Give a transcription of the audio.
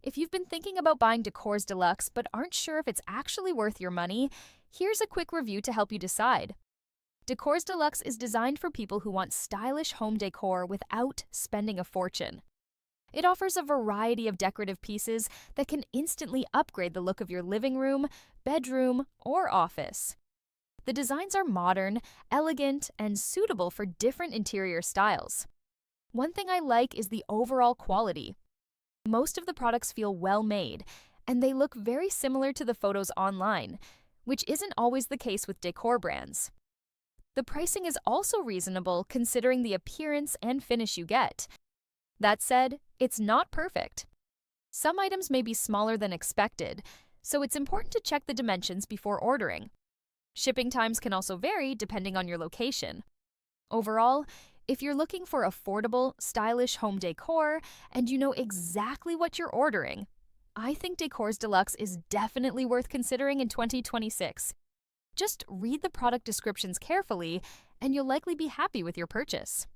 If you've been thinking about buying Decors Deluxe but aren't sure if it's actually worth your money, here's a quick review to help you decide. Decors Deluxe is designed for people who want stylish home decor without spending a fortune. It offers a variety of decorative pieces that can instantly upgrade the look of your living room, bedroom, or office. The designs are modern, elegant, and suitable for different interior styles. One thing I like is the overall quality. Most of the products feel well made, and they look very similar to the photos online, which isn't always the case with decor brands. The pricing is also reasonable considering the appearance and finish you get. That said, it's not perfect. Some items may be smaller than expected, so it's important to check the dimensions before ordering. Shipping times can also vary depending on your location. Overall, if you're looking for affordable, stylish home decor and you know exactly what you're ordering, I think Decors Deluxe is definitely worth considering in 2026. Just read the product descriptions carefully, and you'll likely be happy with your purchase.